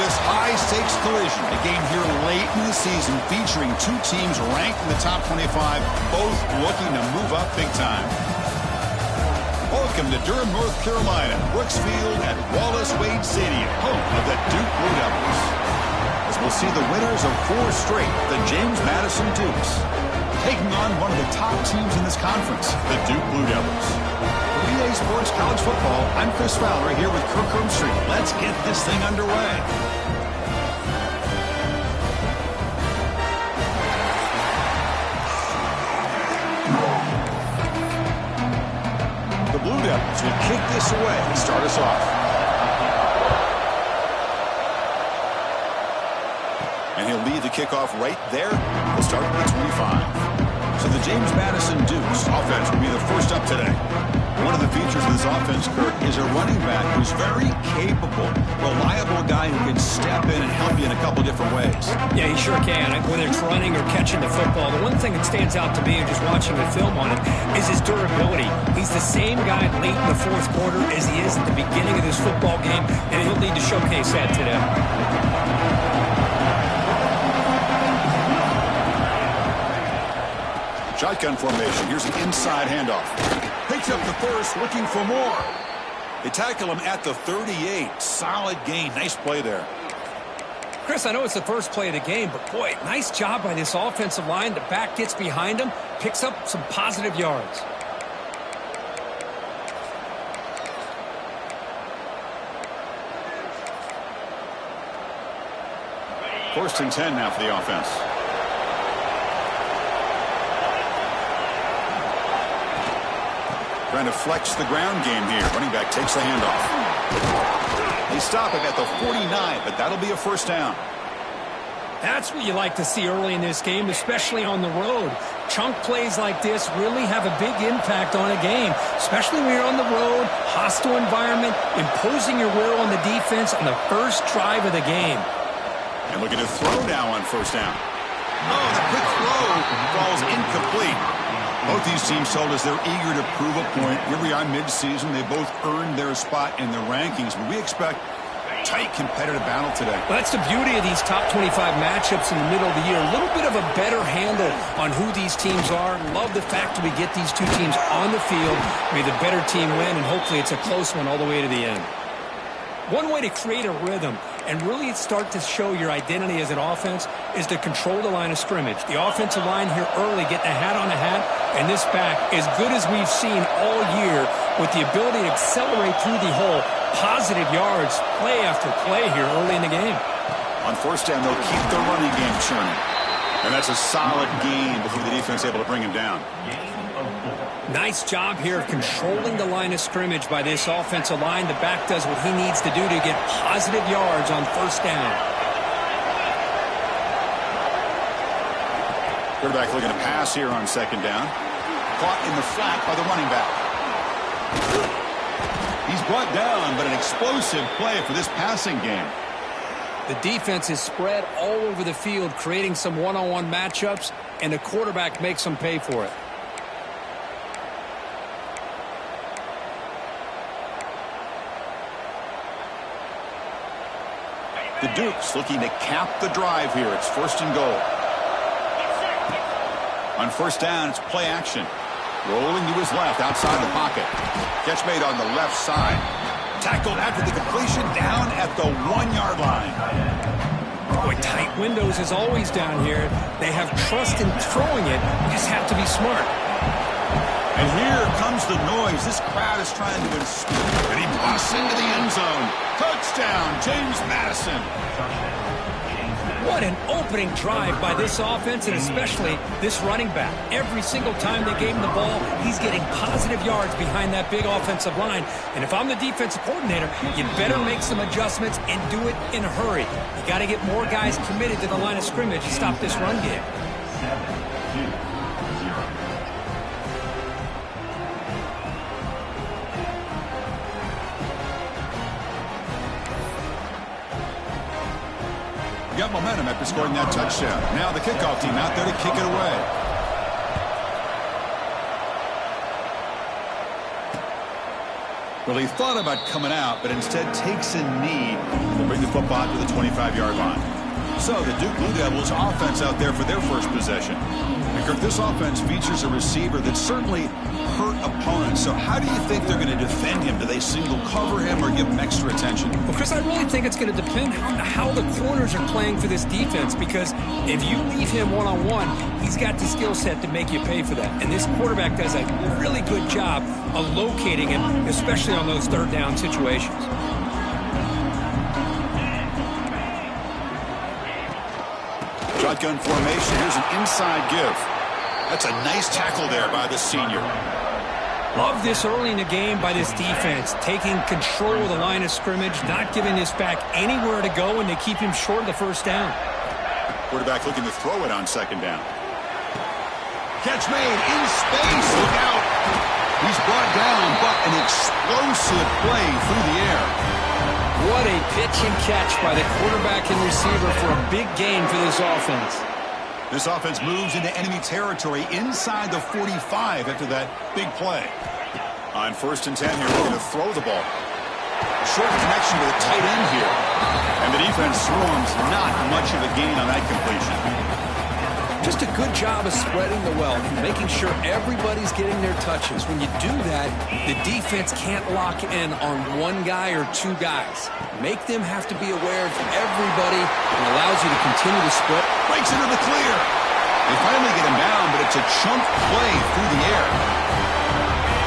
this high-stakes collision, a game here late in the season featuring two teams ranked in the top 25, both looking to move up big time. Welcome to Durham, North Carolina, Brooks Field at Wallace Wade Stadium, home of the Duke Blue Devils. As we'll see the winners of 4 straight, the James Madison Dukes, taking on one of the top teams in this conference, the Duke Blue Devils. For EA Sports College Football, I'm Chris Fowler here with Kirk Herbstreit. Let's get this thing underway. The Blue Devils will kick this away and start us off. And he'll lead the kickoff right there. We'll start at the 25. So the James Madison Dukes offense will be the first up today. One of the features of this offense, Kirk, is a running back who's very capable, reliable guy who can step in and help you in a couple different ways. Yeah, he sure can. Whether it's running or catching the football, the one thing that stands out to me just watching the film on him is his durability. He's the same guy late in the fourth quarter as he is at the beginning of this football game, and he'll need to showcase that today. Shotgun formation. Here's an inside handoff. Picks up the first, looking for more. They tackle him at the 38. Solid gain. Nice play there. Chris, I know it's the first play of the game, but boy, nice job by this offensive line. The back gets behind him, picks up some positive yards. First and 10 now for the offense. Trying to flex the ground game here. Running back takes the handoff. They stop him at the 49, but that'll be a first down. That's what you like to see early in this game, especially on the road. Chunk plays like this really have a big impact on a game, especially when you're on the road, hostile environment, imposing your will on the defense on the first drive of the game. And look at a throw now on first down. Oh, the quick throw falls incomplete. Both these teams told us they're eager to prove a point. Here we are mid-season. They both earned their spot in the rankings, but we expect tight competitive battle today. Well, that's the beauty of these top 25 matchups in the middle of the year. A little bit of a better handle on who these teams are. Love the fact that we get these two teams on the field. May the better team win, and hopefully it's a close one all the way to the end. One way to create a rhythm and really start to show your identity as an offense is to control the line of scrimmage. The offensive line here early getting a hat on a hat, and this back as good as we've seen all year with the ability to accelerate through the hole. Positive yards, play after play here early in the game. On first down, they'll keep the running game churning. And that's a solid gain before the defense is able to bring him down. Nice job here of controlling the line of scrimmage by this offensive line. The back does what he needs to do to get positive yards on first down. Quarterback looking to pass here on second down. Caught in the flat by the running back. He's brought down, but an explosive play for this passing game. The defense is spread all over the field, creating some one-on-one matchups, and the quarterback makes them pay for it. The Dukes looking to cap the drive here. It's first and goal. On first down, it's play action. Rolling to his left, outside the pocket. Catch made on the left side. Tackled after the completion, down at the 1-yard line. Boy, tight windows is always down here. They have trust in throwing it. You just have to be smart. And here comes the noise. This crowd is trying to inspire. And he busts into the end zone. Touchdown, James Madison. What an opening drive by this offense, and especially this running back. Every single time they gave him the ball, he's getting positive yards behind that big offensive line. And if I'm the defensive coordinator, you better make some adjustments and do it in a hurry. You got to get more guys committed to the line of scrimmage to stop this run game. 7-2-0. Got momentum after scoring that touchdown. Now the kickoff team out there to kick it away. Well, he thought about coming out, but instead takes a knee to bring the football to the 25-yard line. So the Duke Blue Devils offense out there for their first possession. And Kirk, this offense features a receiver that certainly hurt opponents. So how do you think they're going to defend him? Do they single cover him or give him extra attention? Well, Chris, I really think it's going to depend on how the corners are playing for this defense, because if you leave him one-on-one, he's got the skill set to make you pay for that. And this quarterback does a really good job of locating him, especially on those third down situations. Shotgun formation. Here's an inside give. That's a nice tackle there by the senior. Love this early in the game by this defense, taking control of the line of scrimmage, not giving this back anywhere to go, and they keep him short of the first down. Quarterback looking to throw it on second down. Catch made in space. Look out. He's brought down, but an explosive play through the air. What a pitch and catch by the quarterback and receiver for a big gain for this offense. This offense moves into enemy territory inside the 45 after that big play. On 1st and 10 here, we're going to throw the ball. Short connection with a tight end here. And the defense swarms, not much of a gain on that completion. Just a good job of spreading the wealth, making sure everybody's getting their touches. When you do that, the defense can't lock in on one guy or two guys. Make them have to be aware of everybody, and allows you to continue to split. Breaks into the clear. They finally get him down, but it's a chunk play through the air.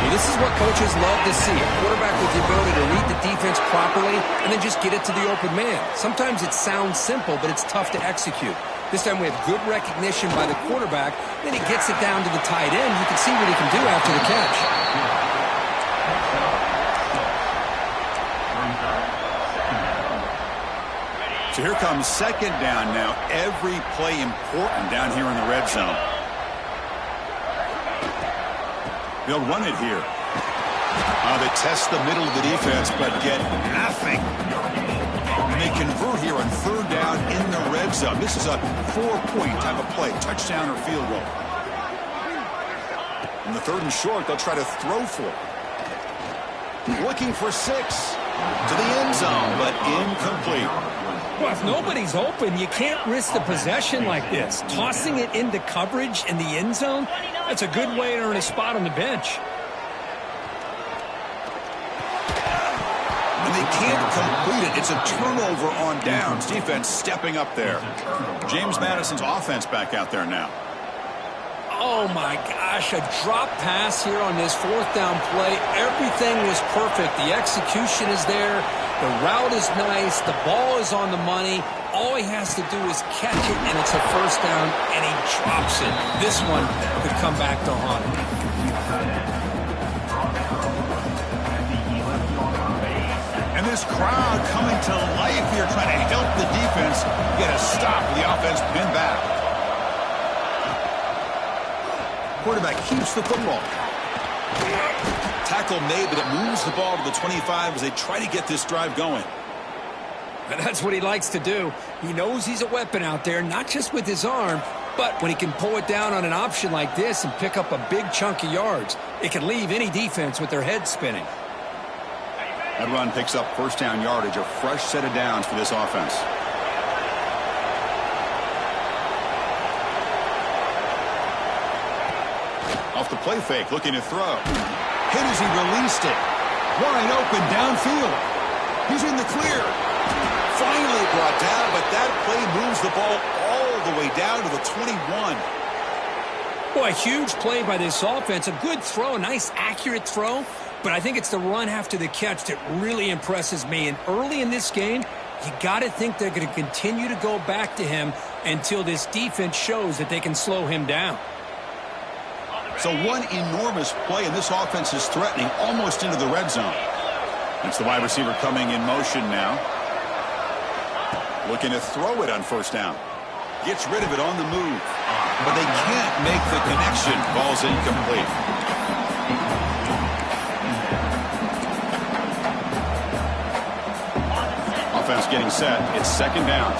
Well, this is what coaches love to see. A quarterback with the ability to read the defense properly and then just get it to the open man. Sometimes it sounds simple, but it's tough to execute. This time we have good recognition by the quarterback. Then he gets it down to the tight end. You can see what he can do after the catch. So here comes second down now. Every play important down here in the red zone. They'll run it here. They test the middle of the defense, but get nothing. And they convert here on 3rd down in the red zone. This is a 4-point type of play, touchdown or field goal. In the 3rd and short, they'll try to throw for it. Looking for 6 to the end zone, but incomplete. Well, if nobody's open, you can't risk the possession like this. Tossing it into coverage in the end zone, that's a good way to earn a spot on the bench. And they can't complete it. It's a turnover on downs. Defense stepping up there. James Madison's offense back out there now. Oh, my gosh, a drop pass here on this 4th down play. Everything was perfect. The execution is there. The route is nice. The ball is on the money. All he has to do is catch it, and it's a 1st down, and he drops it. This one could come back to haunt him. And this crowd coming to life here, trying to help the defense get a stop with the offense pinned back. Quarterback keeps the football. Tackle made, but it moves the ball to the 25 as they try to get this drive going. And that's what he likes to do. He knows he's a weapon out there, not just with his arm, but when he can pull it down on an option like this and pick up a big chunk of yards, it can leave any defense with their head spinning. That run picks up 1st down yardage, a fresh set of downs for this offense. Off the play fake, looking to throw. Hit as he released it. Wide open downfield. He's in the clear. Finally brought down, but that play moves the ball all the way down to the 21. Boy, a huge play by this offense. A good throw, a nice accurate throw. But I think it's the run after the catch that really impresses me. And early in this game, you got to think they're going to continue to go back to him until this defense shows that they can slow him down. So one enormous play, and this offense is threatening almost into the red zone. It's the wide receiver coming in motion now. Looking to throw it on 1st down. Gets rid of it on the move. But they can't make the connection. Ball's incomplete. Offense getting set. It's 2nd down.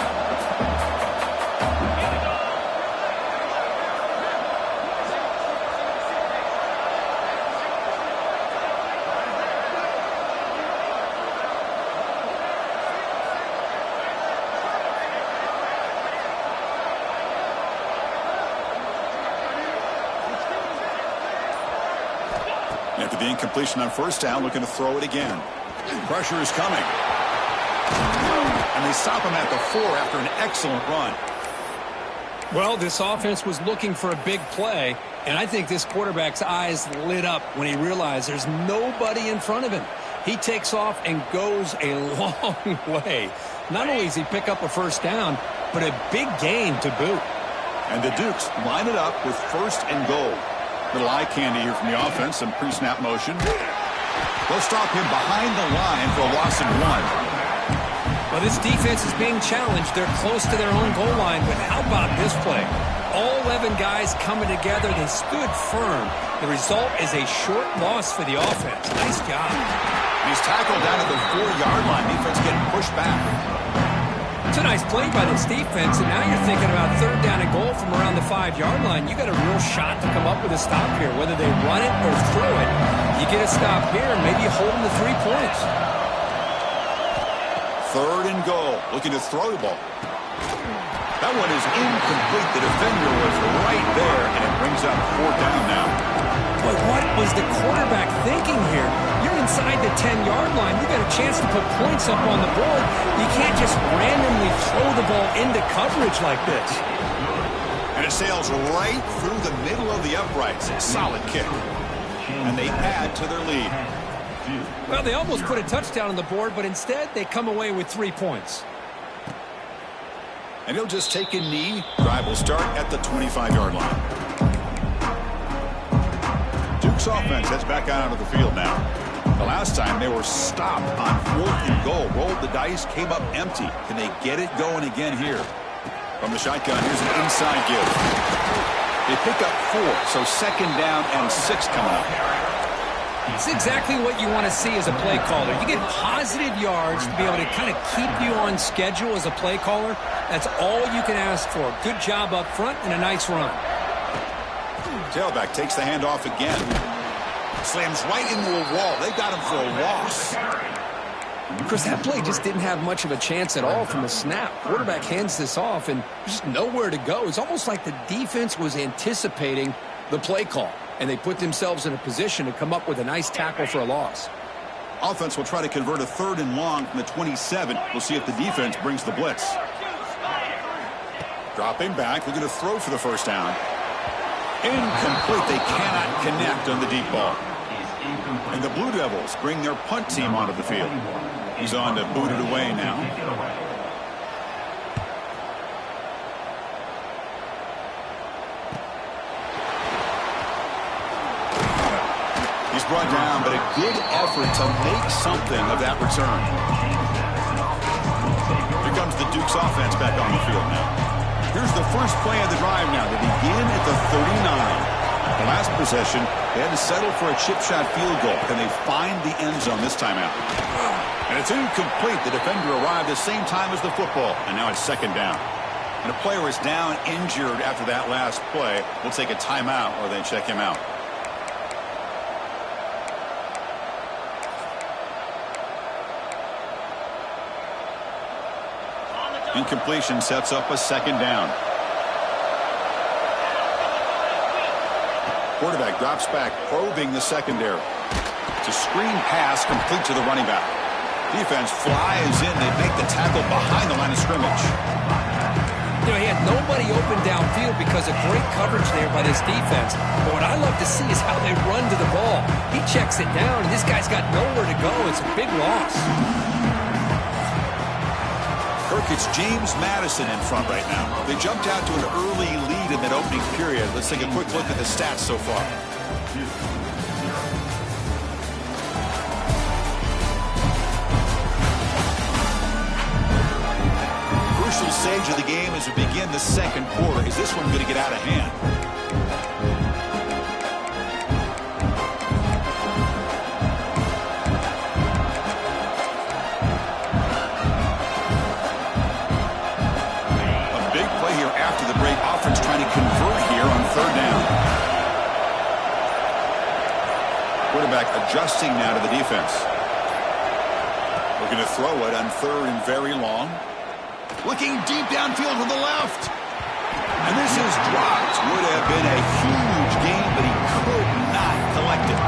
With the incompletion on first down, looking to throw it again. Pressure is coming. And they stop him at the 4 after an excellent run. Well, this offense was looking for a big play, and I think this quarterback's eyes lit up when he realized there's nobody in front of him. He takes off and goes a long way. Not only does he pick up a first down, but a big gain to boot. And the Dukes line it up with 1st and goal. Little eye candy here from the offense, some pre-snap motion. They'll stop him behind the line for a loss of 1. Well, this defense is being challenged. They're close to their own goal line, but how about this play? All 11 guys coming together. They stood firm. The result is a short loss for the offense. Nice job. He's tackled down at the 4-yard line. Defense getting pushed back. It's a nice play by this defense, and now you're thinking about 3rd down and goal from around the 5-yard line. You got a real shot to come up with a stop here, whether they run it or throw it. You get a stop here, and maybe you hold them to 3 points. 3rd and goal. Looking to throw the ball. That one is incomplete. The defender was right there, and it brings up 4th down now. But what was the quarterback thinking here? You're inside the 10-yard line. You got a chance to put points up on the board. You can't just randomly throw the ball into coverage like this. And it sails right through the middle of the uprights. Solid kick. And they add to their lead. Well, they almost put a touchdown on the board, but instead they come away with 3 points. And he'll just take a knee. Drive will start at the 25-yard line. Duke's offense heads back out onto the field now. The last time they were stopped on 4th and goal. Rolled the dice, came up empty. Can they get it going again here? From the shotgun, here's an inside give. They pick up 4, so 2nd down and 6 coming up. It's exactly what you want to see as a play caller. You get positive yards to be able to kind of keep you on schedule as a play caller. That's all you can ask for. Good job up front and a nice run. Tailback takes the handoff again. Slams right into a wall. They got him for a loss. Chris, that play just didn't have much of a chance at all from the snap. Quarterback hands this off and just nowhere to go. It's almost like the defense was anticipating the play call, and they put themselves in a position to come up with a nice tackle for a loss. Offense will try to convert a 3rd and long from the 27. We'll see if the defense brings the blitz. Dropping back, looking to throw for the 1st down. Incomplete. They cannot connect on the deep ball. And the Blue Devils bring their punt team onto the field. He's on to boot it away now. He's brought down, but a good effort to make something of that return. Here comes the Duke's offense back on the field now. Here's the first play of the drive now. They begin at the 39. The last possession, they had to settle for a chip shot field goal. Can they find the end zone this time out? And it's incomplete. The defender arrived the same time as the football, and now it's 2nd down. And a player is down injured after that last play. We'll take a timeout or they check him out. Incompletion sets up a 2nd down. Quarterback drops back, probing the secondary. It's a screen pass complete to the running back. Defense flies in. They make the tackle behind the line of scrimmage. You know, he had nobody open downfield because of great coverage there by this defense. But what I love to see is how they run to the ball. He checks it down, and this guy's got nowhere to go. It's a big loss. Kirk, it's James Madison in front right now. They jumped out to an early lead in that opening period. Let's take a quick look at the stats so far. Crucial stage of the game as we begin the 2nd quarter. Is this one going to get out of hand? Offense trying to convert here on 3rd down. Quarterback adjusting now to the defense. Looking to throw it on 3rd and very long. Looking deep downfield to the left. And this is dropped. Would have been a huge gain, but he could not collect it.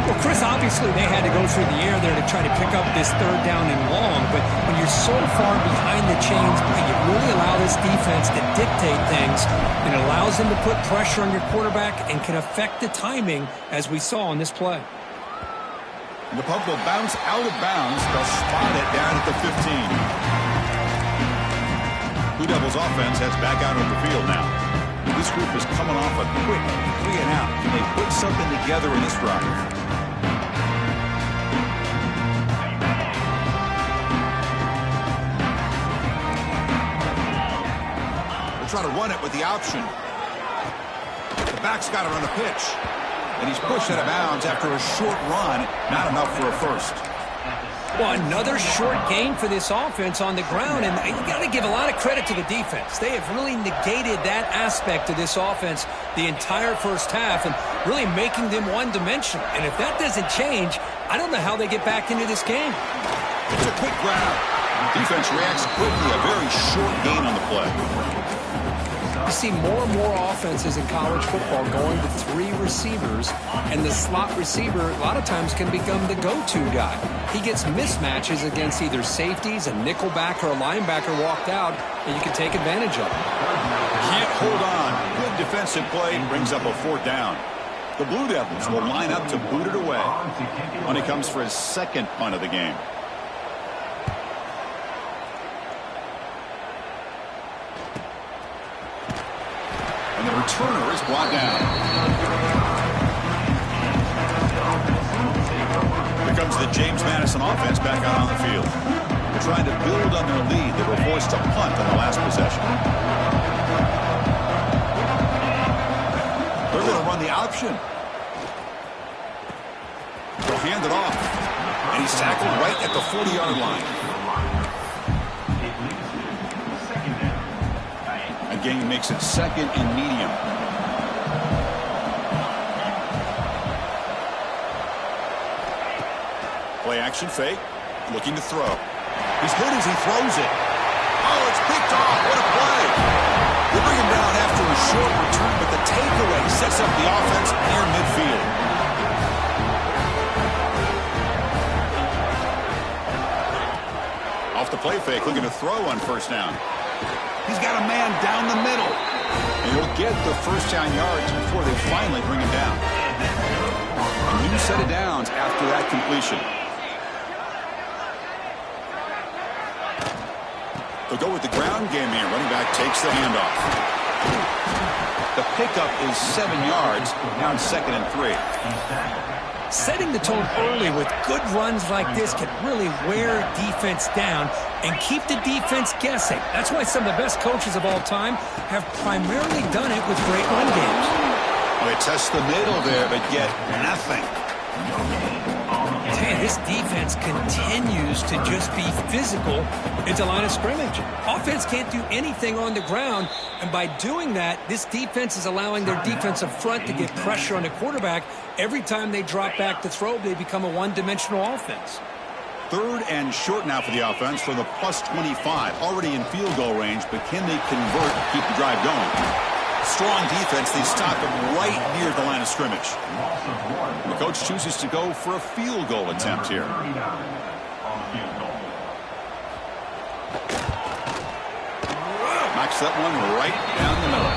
Well, Chris, obviously they had to go through the air there to try to pick up this third down and long, but when you're so far behind the chains, you really allow this defense to dictate things, and it allows them to put pressure on your quarterback and can affect the timing, as we saw on this play. And the puck will bounce out of bounds. They'll spot it down at the 15. Blue Devils offense heads back out on the field now. This group is coming off a quick 3-and-out. Can they put something together in this drive? They're trying to run it with the option. The back's got it on the pitch. And he's pushed out of bounds after a short run. Not enough for a first. Well, another short gain for this offense on the ground, and you got to give a lot of credit to the defense. They have really negated that aspect of this offense the entire first half and really making them one-dimensional. And if that doesn't change, I don't know how they get back into this game. It's a quick grab. Defense reacts quickly. A very short gain on the play. You see more and more offenses in college football going to 3 receivers, and the slot receiver a lot of times can become the go-to guy. He gets mismatches against either safeties, a nickelback, or a linebacker walked out, and you can take advantage of it. Can't hold on. Good defensive play brings up a 4th down. The Blue Devils will line up to boot it away when he comes for his 2nd punt of the game. And the returner is brought down. Here comes the James Madison offense back out on the field. They're trying to build on their lead. They were forced to punt on the last possession. They're going to run the option. They'll hand it off. And he's tackled right at the 40-yard line. Again, he makes it 2nd and medium. Play action fake. Looking to throw. He's hit as he throws it. Oh, it's picked off. What a play. They bring him down after a short return, but the takeaway sets up the offense near midfield. Off the play fake, looking to throw on 1st down. He's got a man down the middle. And he'll get the 1st down yards before they finally bring him down. A new set of downs after that completion. They'll go with the ground game here. Running back takes the handoff. The pickup is 7 yards. Now it's 2nd and 3. Setting the tone early with good runs like this can really wear defense down and keep the defense guessing. That's why some of the best coaches of all time have primarily done it with great run games. Well, they test the middle there, but get nothing. Man, this defense continues to just be physical into line of scrimmage. Offense can't do anything on the ground, and by doing that, this defense is allowing their defensive front to get pressure on the quarterback. Every time they drop back to throw, they become a one-dimensional offense. 3rd and short now for the offense from the +25. Already in field goal range, but can they convert and keep the drive going? Strong defense. They stop him right near the line of scrimmage. The coach chooses to go for a field goal attempt here. Knocks that one right down the middle.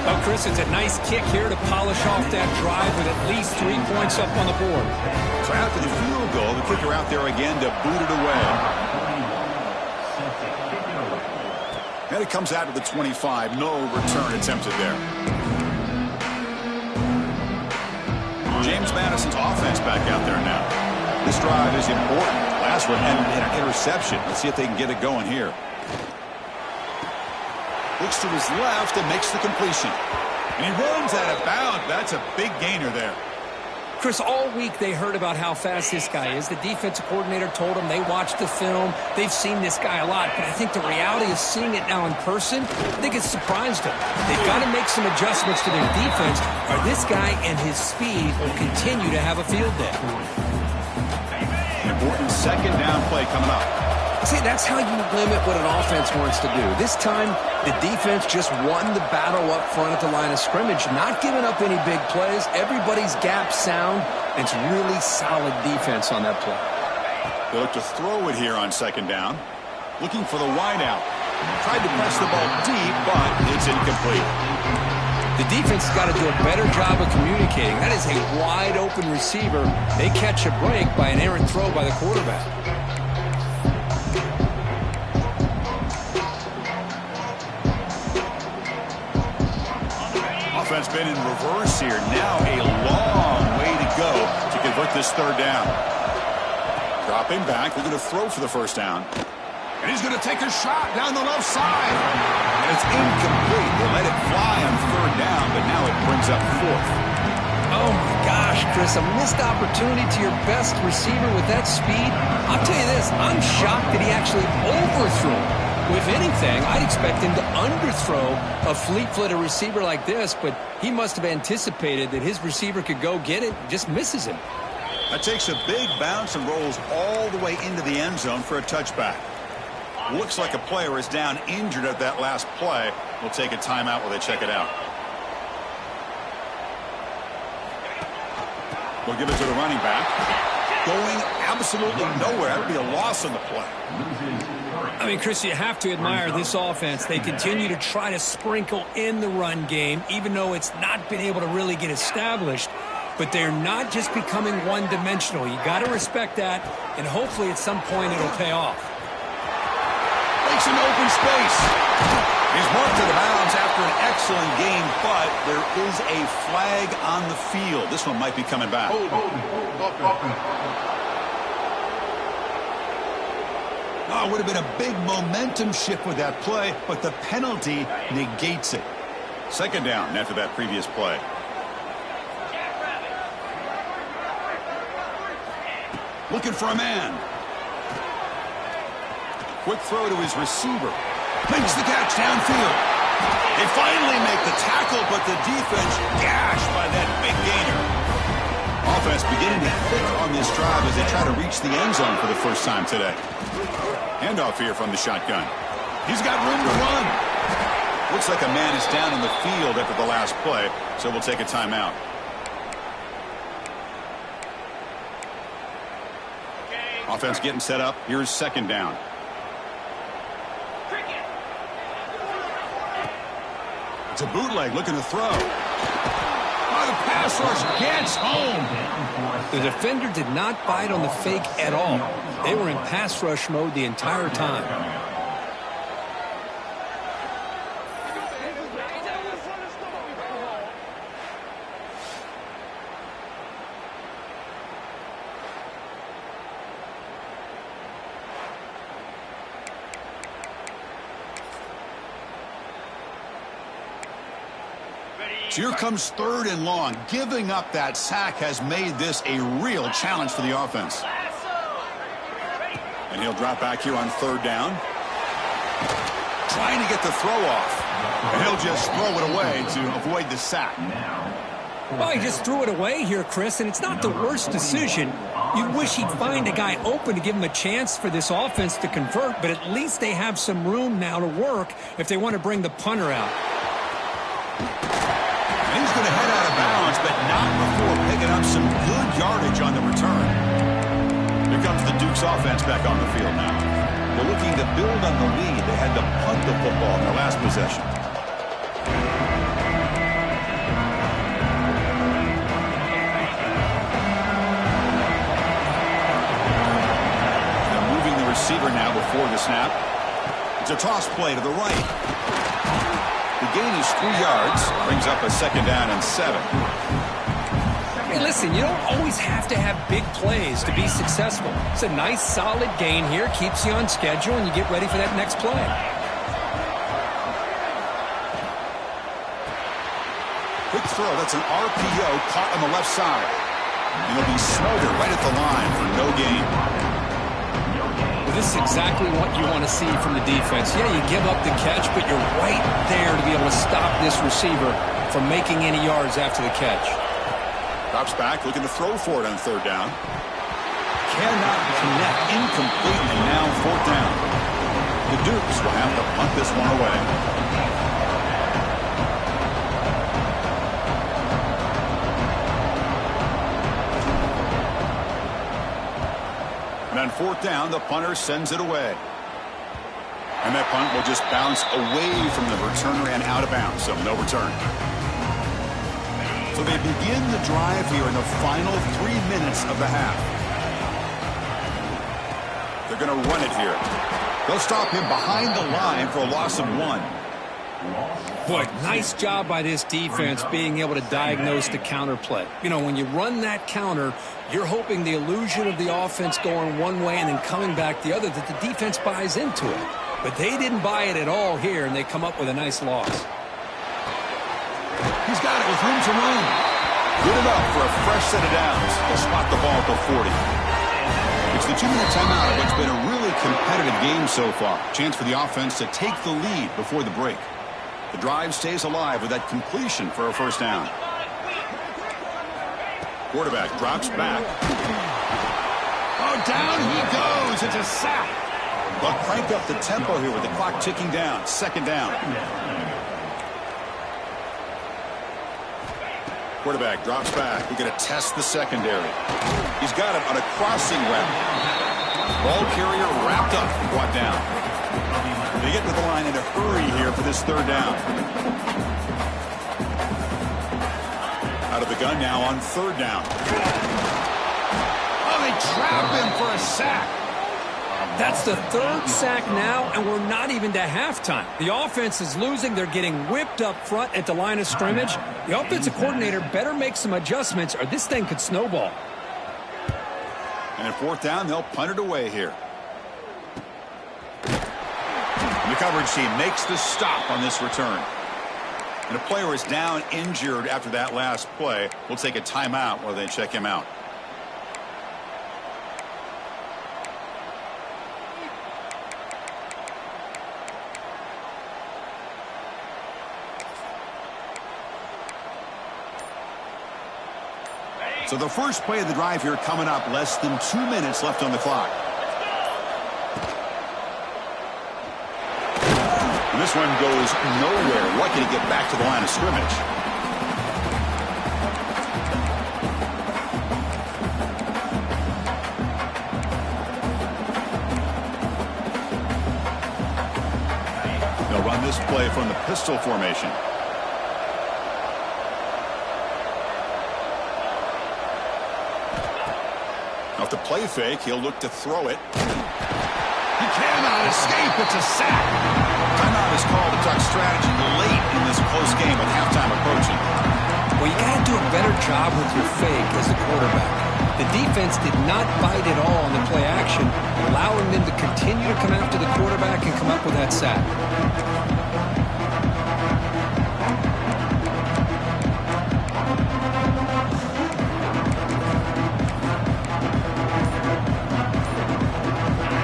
Well, Chris, it's a nice kick here to polish off that drive with at least 3 points up on the board. So after the field goal, the kicker out there again to boot it away. And it comes out to the 25. No return attempted there. James Madison's offense back out there now. This drive is important. Last one ended in an interception. Let's see if they can get it going here. Looks to his left and makes the completion. And he runs out of bounds. That's a big gainer there. Chris, all week they heard about how fast this guy is. The defensive coordinator told them they watched the film. They've seen this guy a lot. But I think the reality is seeing it now in person, I think it's surprised them. They've got to make some adjustments to their defense, or this guy and his speed will continue to have a field day. Important 2nd down play coming up. See, that's how you limit what an offense wants to do. This time, the defense just won the battle up front at the line of scrimmage, not giving up any big plays. Everybody's gap sound, And it's really solid defense on that play. They look to throw it here on second down. Looking for the wideout. Tried to press the ball deep, but it's incomplete. The defense has got to do a better job of communicating. That is a wide-open receiver. They catch a break by an errant throw by the quarterback. Offense been in reverse here. Now a long way to go to convert this third down. Dropping back. They're going to throw for the first down. And he's going to take a shot down the left side. And it's incomplete. They let it fly on third down, but now it brings up fourth. Oh, my gosh, Chris, a missed opportunity to your best receiver with that speed. I'll tell you this, I'm shocked that he actually overthrew him. If anything, I'd expect him to underthrow a fleet-footed receiver like this, but he must have anticipated that his receiver could go get it and just misses him. That takes a big bounce and rolls all the way into the end zone for a touchback. Looks like a player is down injured at that last play. We'll take a timeout while they check it out. We'll give it to the running back. Going absolutely nowhere. That would be a loss on the play. I mean, Chris, you have to admire this offense. They continue to try to sprinkle in the run game, even though it's not been able to really get established. But they're not just becoming one-dimensional. You got to respect that, and hopefully at some point it'll pay off. Makes an open space. He's marked to the bounds after an excellent game, but there is a flag on the field. This one might be coming back. Oh, it would have been a big momentum shift with that play, but the penalty negates it. Second down after that previous play. Looking for a man. Quick throw to his receiver. Makes the catch downfield. They finally make the tackle, but the defense gashed by that big gainer. Offense beginning to click on this drive as they try to reach the end zone for the first time today. Handoff here from the shotgun. He's got room to run. Looks like a man is down on the field after the last play, so we'll take a timeout. Offense getting set up. Here's second down. It's a bootleg looking to throw. Oh, the pass rush gets home. The defender did not bite on the fake at all. They were in pass rush mode the entire time. So here comes third and long. Giving up that sack has made this a real challenge for the offense. And he'll drop back here on third down. Trying to get the throw off. And he'll just throw it away to avoid the sack. Well, he just threw it away here, Chris, and it's not the worst decision. You wish he'd find a guy open to give him a chance for this offense to convert, but at least they have some room now to work if they want to bring the punter out. He's going to head out of bounds, but not before picking up some good yardage on the return. Here comes the Duke's offense back on the field now. They're looking to build on the lead. They had to punt the football in their last possession. They're moving the receiver now before the snap. It's a toss play to the right. The gain is 3 yards, brings up a second down and 7. Hey, listen, you don't always have to have big plays to be successful. It's a nice, solid gain here, keeps you on schedule, and you get ready for that next play. Quick throw, that's an RPO caught on the left side. And he'll be smothered right at the line for no gain. This is exactly what you want to see from the defense. Yeah, you give up the catch, but you're right there to be able to stop this receiver from making any yards after the catch. Drops back, looking to throw for it on third down. Cannot connect, incomplete, and now fourth down. The Dukes will have to punt this one away. And on fourth down, the punter sends it away. And that punt will just bounce away from the returner and out of bounds, so no return. So they begin the drive here in the final 3 minutes of the half. They're going to run it here. They'll stop him behind the line for a loss of 1. Boy, nice job by this defense being able to diagnose the counter play. You know, when you run that counter, you're hoping the illusion of the offense going one way and then coming back the other, that the defense buys into it. But they didn't buy it at all here, and they come up with a nice loss. He's got it with room to run. Good enough for a fresh set of downs. They'll spot the ball at the 40. It's the 2-minute timeout of what's been a really competitive game so far. Chance for the offense to take the lead before the break. The drive stays alive with that completion for a first down. Quarterback drops back. Oh, down he goes. It's a sack. They'll crank up the tempo here with the clock ticking down. Second down. Quarterback drops back. We're going to test the secondary. He's got it on a crossing route. Ball carrier wrapped up and brought down. They get to the line in a hurry here for this third down. Out of the gun now on third down. Oh, they trap him for a sack. That's the third sack now, and we're not even to halftime. The offense is losing. They're getting whipped up front at the line of scrimmage. The offensive coordinator better make some adjustments, or this thing could snowball. And at fourth down, they'll punt it away here. And the coverage team makes the stop on this return. And a player is down injured after that last play. We'll take a timeout while they check him out. So the first play of the drive here coming up, less than 2 minutes left on the clock. And this one goes nowhere. Lucky to get back to the line of scrimmage. They'll run this play from the pistol formation. Off the play fake, he'll look to throw it. He cannot escape. It's a sack. Timeout is called to talk strategy late in this close game with halftime approaching. Well, you got to do a better job with your fake as a quarterback. The defense did not bite at all on the play action, allowing them to continue to come after the quarterback and come up with that sack.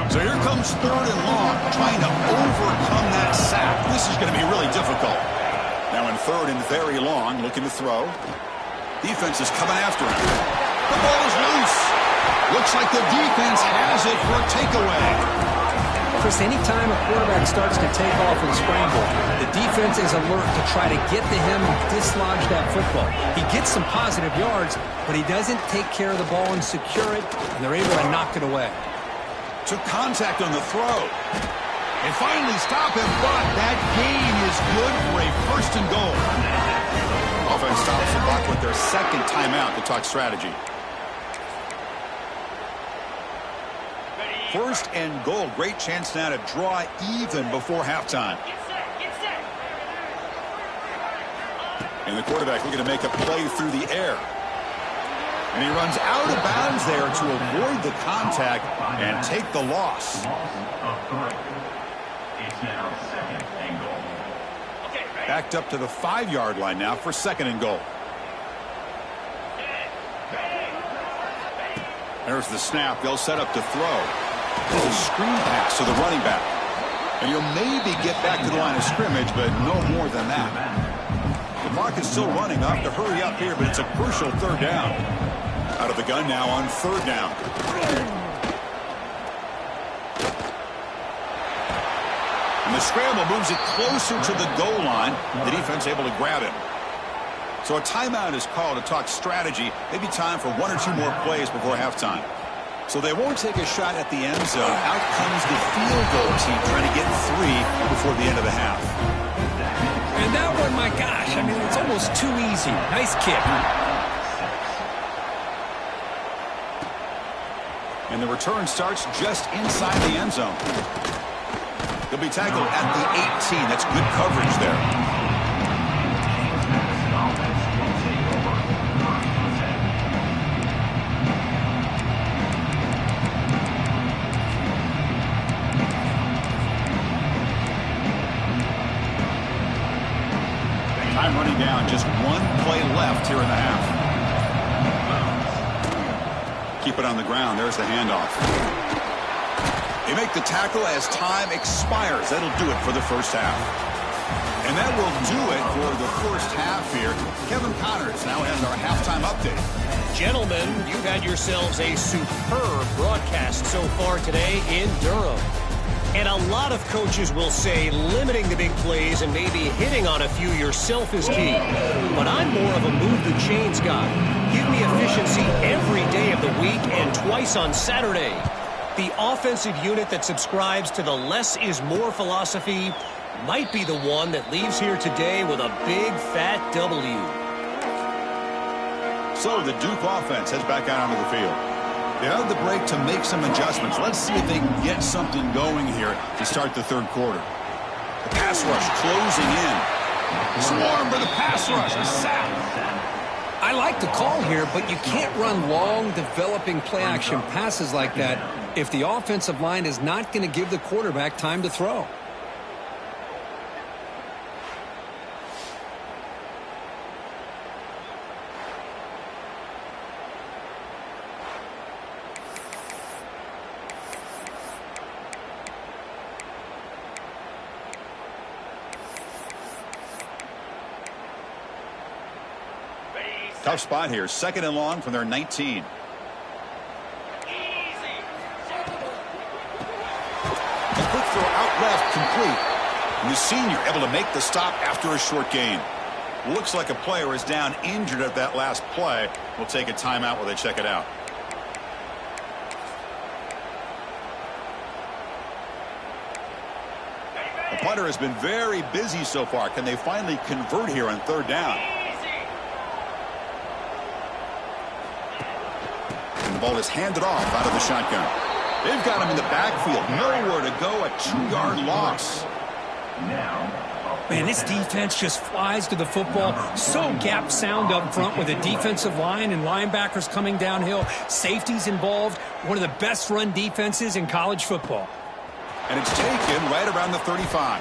So here comes third and long, trying to overcome that sack. This is going to be really difficult. Now in third and very long, looking to throw. Defense is coming after him. The ball is loose. Looks like the defense has it for a takeaway. Chris, anytime a quarterback starts to take off and scramble, the defense is alert to try to get to him and dislodge that football. He gets some positive yards, but he doesn't take care of the ball and secure it, and they're able to knock it away. Took contact on the throw. They finally stop him, but that gain is good for a first and goal. Offense stops the clock with their second timeout to talk strategy. First and goal. Great chance now to draw even before halftime. And the quarterback looking to make a play through the air. And he runs out of bounds there to avoid the contact and take the loss. It's now second and goal. Backed up to the 5-yard line now for second and goal. There's the snap. They'll set up to throw. There's a screen pass to the running back. And you'll maybe get back to the line of scrimmage, but no more than that. The clock is still running. I'll have to hurry up here, but it's a crucial third down. Out of the gun now on third down. And the scramble moves it closer to the goal line. The defense able to grab him. So a timeout is called to talk strategy. Maybe time for one or two more plays before halftime. So they won't take a shot at the end zone. Out comes the field goal team trying to get 3 before the end of the half. And that one, my gosh, I mean, it's almost too easy. Nice kick. And the return starts just inside the end zone. He'll be tackled at the 18. That's good coverage there. Time running down, just 1 play left here in the half. Keep it on the ground. There's the handoff. They make the tackle as time expires. That'll do it for the first half. And that will do it for the first half here. Kevin Connors now has our halftime update. Gentlemen, you've had yourselves a superb broadcast so far today in Durham. And a lot of coaches will say limiting the big plays and maybe hitting on a few yourself is key. But I'm more of a move the chains guy. Give me efficiency every day of the week and twice on Saturday. The offensive unit that subscribes to the less is more philosophy might be the one that leaves here today with a big fat W. So the Duke offense heads back out onto the field. They have the break to make some adjustments. Let's see if they can get something going here to start the third quarter. The pass rush closing in. Swarm for the pass rush. A sack. I like the call here, but you can't run long, developing play-action passes like that if the offensive line is not going to give the quarterback time to throw. Tough spot here. 2nd and long from their 19. A quick throw out left, complete. And the senior able to make the stop after a short gain. Looks like a player is down injured at that last play. We'll take a timeout while they check it out. The punter has been very busy so far. Can they finally convert here on 3rd down? The ball is handed off out of the shotgun. They've got him in the backfield. Nowhere to go. A 2-yard loss. Man, this defense just flies to the football. So gap sound up front with a defensive line and linebackers coming downhill. Safeties involved. One of the best run defenses in college football. And it's taken right around the 35.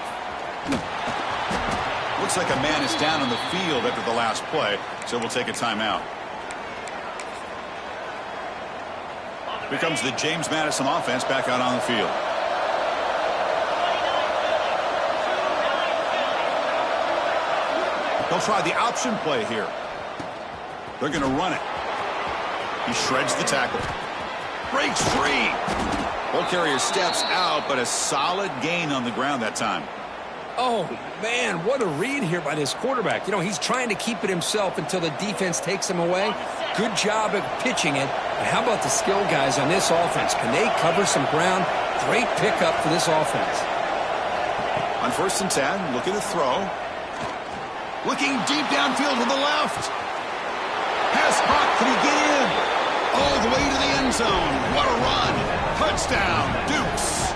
Looks like a man is down on the field after the last play, so we'll take a timeout. Here comes the James Madison offense back out on the field. They'll try the option play here. They're going to run it. He shreds the tackle. Breaks free. Ball carrier steps out, but a solid gain on the ground that time. Oh, man, what a read here by this quarterback. You know, he's trying to keep it himself until the defense takes him away. Good job at pitching it. And how about the skill guys on this offense? Can they cover some ground? Great pickup for this offense. On 1st and 10, looking to throw. Looking deep downfield to the left. Pass caught. Can he get in? All the way to the end zone. What a run. Touchdown, Dukes.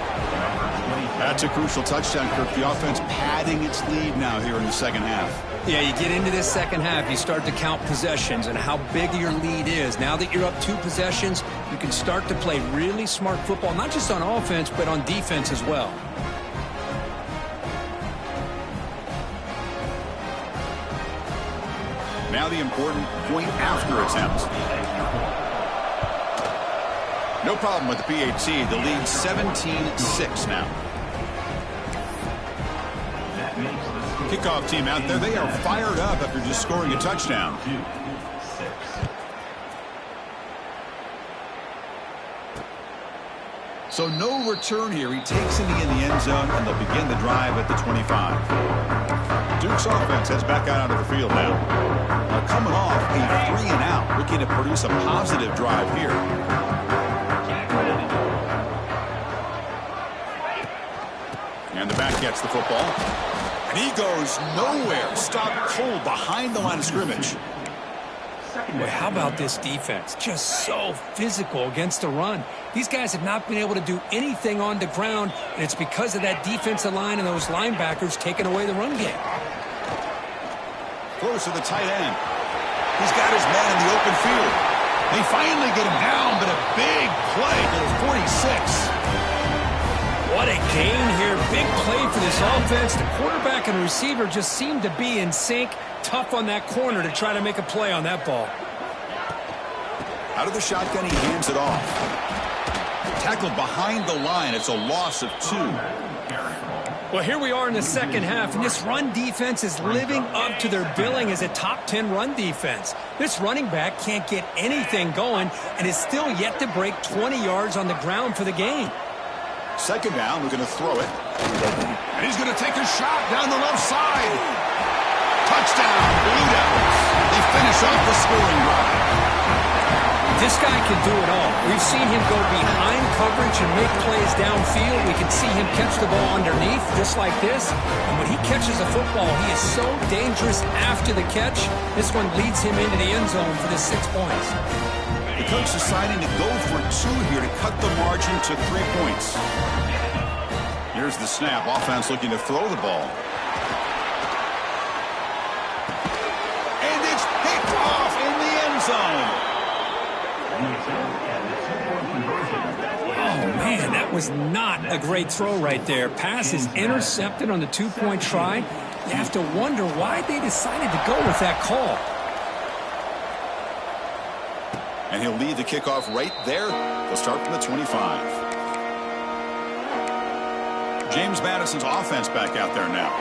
That's a crucial touchdown, Kirk. The offense padding its lead now here in the 2nd half. Yeah, you get into this 2nd half, you start to count possessions and how big your lead is. Now that you're up 2 possessions, you can start to play really smart football, not just on offense, but on defense as well. Now the important point after attempt. No problem with the PAT. The lead 17-6 now. Kickoff team out there. They are fired up after just scoring a touchdown. So no return here. He takes it in the end zone, and they'll begin the drive at the 25. Duke's offense heads back out onto the field now. Coming off a 3-and-out, looking to produce a positive drive here. And the back gets the football. And he goes nowhere. Stopped cold behind the line of scrimmage. Boy, how about this defense? Just so physical against the run. These guys have not been able to do anything on the ground, and it's because of that defensive line and those linebackers taking away the run game. Close to the tight end. He's got his man in the open field. They finally get him down, but a big play to the 46. What a gain here. Big play for this offense. The quarterback and receiver just seem to be in sync. Tough on that corner to try to make a play on that ball. Out of the shotgun, he hands it off. Tackled behind the line. It's a loss of 2. Well, here we are in the second half, and this run defense is living up to their billing as a top 10 run defense. This running back can't get anything going and is still yet to break 20 yards on the ground for the game. Second down, we're going to throw it. And he's going to take a shot down the left side. Touchdown, Blue Devils. They finish off the scoring drive. This guy can do it all. We've seen him go behind coverage and make plays downfield. We can see him catch the ball underneath, just like this. And when he catches a football, he is so dangerous after the catch. This one leads him into the end zone for the 6 points. The coach deciding to go for 2 here to cut the margin to 3 points. Here's the snap. Offense looking to throw the ball. And it's picked off in the end zone. Oh, man, that was not a great throw right there. Pass is intercepted on the 2-point try. You have to wonder why they decided to go with that call. And he'll lead the kickoff right there. They'll start from the 25. James Madison's offense back out there now.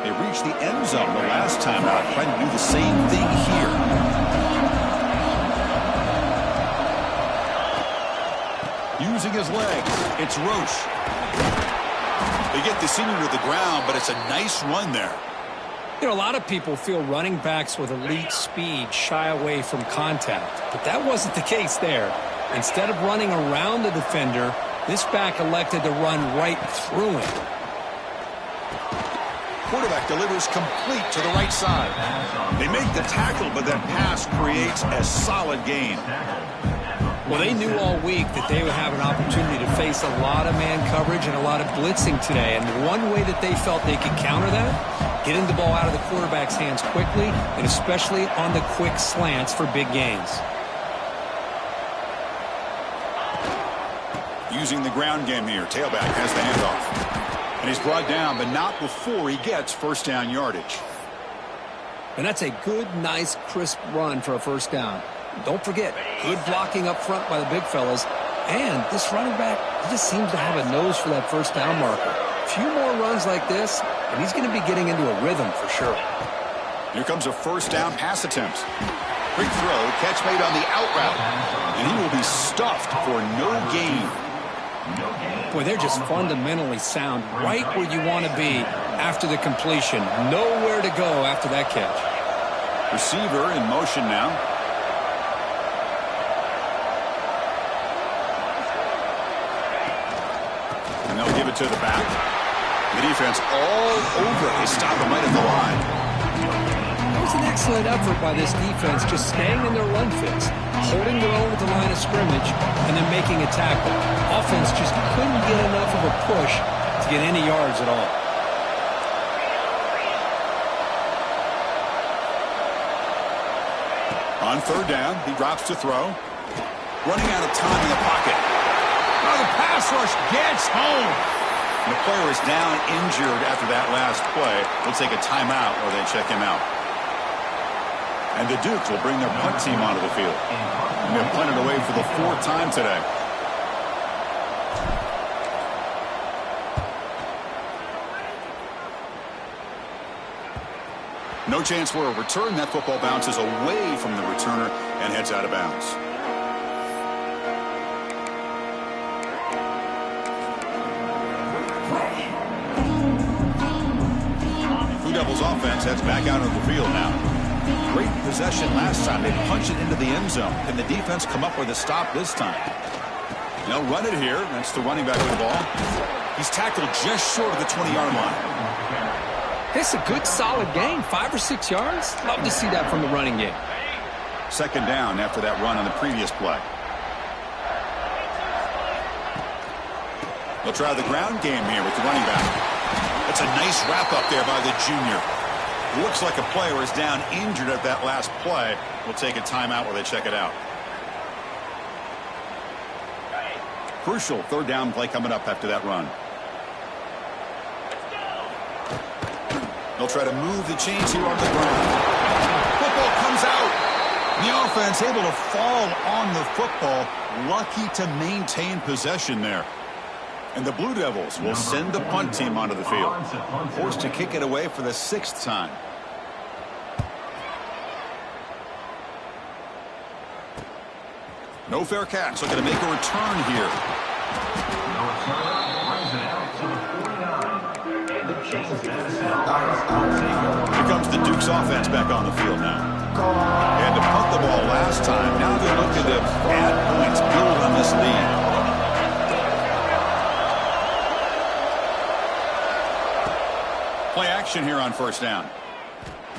They reached the end zone the last time out. Trying to do the same thing here. Using his legs, it's Roche. They get the senior to the ground, but it's a nice run there. You know, a lot of people feel running backs with elite speed shy away from contact, but that wasn't the case there. Instead of running around the defender, this back elected to run right through him. Quarterback delivers complete to the right side. They make the tackle, but that pass creates a solid gain. Well, they knew all week that they would have an opportunity to face a lot of man coverage and a lot of blitzing today. And one way that they felt they could counter that, getting the ball out of the quarterback's hands quickly, and especially on the quick slants for big gains. Using the ground game here. Tailback has the handoff. And he's brought down, but not before he gets first down yardage. And that's a good, nice, crisp run for a first down. Don't forget, good blocking up front by the big fellas. And this running back, he just seems to have a nose for that first down marker. A few more runs like this, and he's going to be getting into a rhythm for sure. Here comes a first down pass attempt. Quick throw, catch made on the out route. And he will be stuffed for no gain. Boy, they're just fundamentally sound, right where you want to be after the completion. Nowhere to go after that catch. Receiver in motion now. And they'll give it to the back. The defense all over. They stop him right at the line. That was an excellent effort by this defense, just staying in their run fits, holding their own at the line of scrimmage, and then making a tackle. Offense just couldn't get enough of a push to get any yards at all. On third down, he drops to throw. Running out of time in the pocket. Oh, the pass rush gets home. And the player is down injured after that last play. They'll take a timeout or they check him out. And the Dukes will bring their punt team onto the field. And they've punted away for the 4th time today. No chance for a return. That football bounces away from the returner and heads out of bounds. Blue Devils offense heads back out on the field now. Great possession last time. They punched it into the end zone. Can the defense come up with a stop this time? They'll run it here. That's the running back with the ball. He's tackled just short of the 20-yard line. It's a good, solid gain. 5 or 6 yards. Love to see that from the running game. Second down after that run on the previous play. They'll try the ground game here with the running back. That's a nice wrap-up there by the junior. It looks like a player is down injured at that last play. We'll take a timeout while they check it out. Crucial third down play coming up after that run. They'll try to move the chains here on the ground. Football comes out. The offense able to fall on the football. Lucky to maintain possession there. And the Blue Devils will send the punt team onto the field. Forced to kick it away for the 6th time. No fair catch. Looking to make a return here. Here comes the Duke's offense back on the field now. They had to punt the ball last time. Now they're looking to add points, build on this lead. Play action here on first down.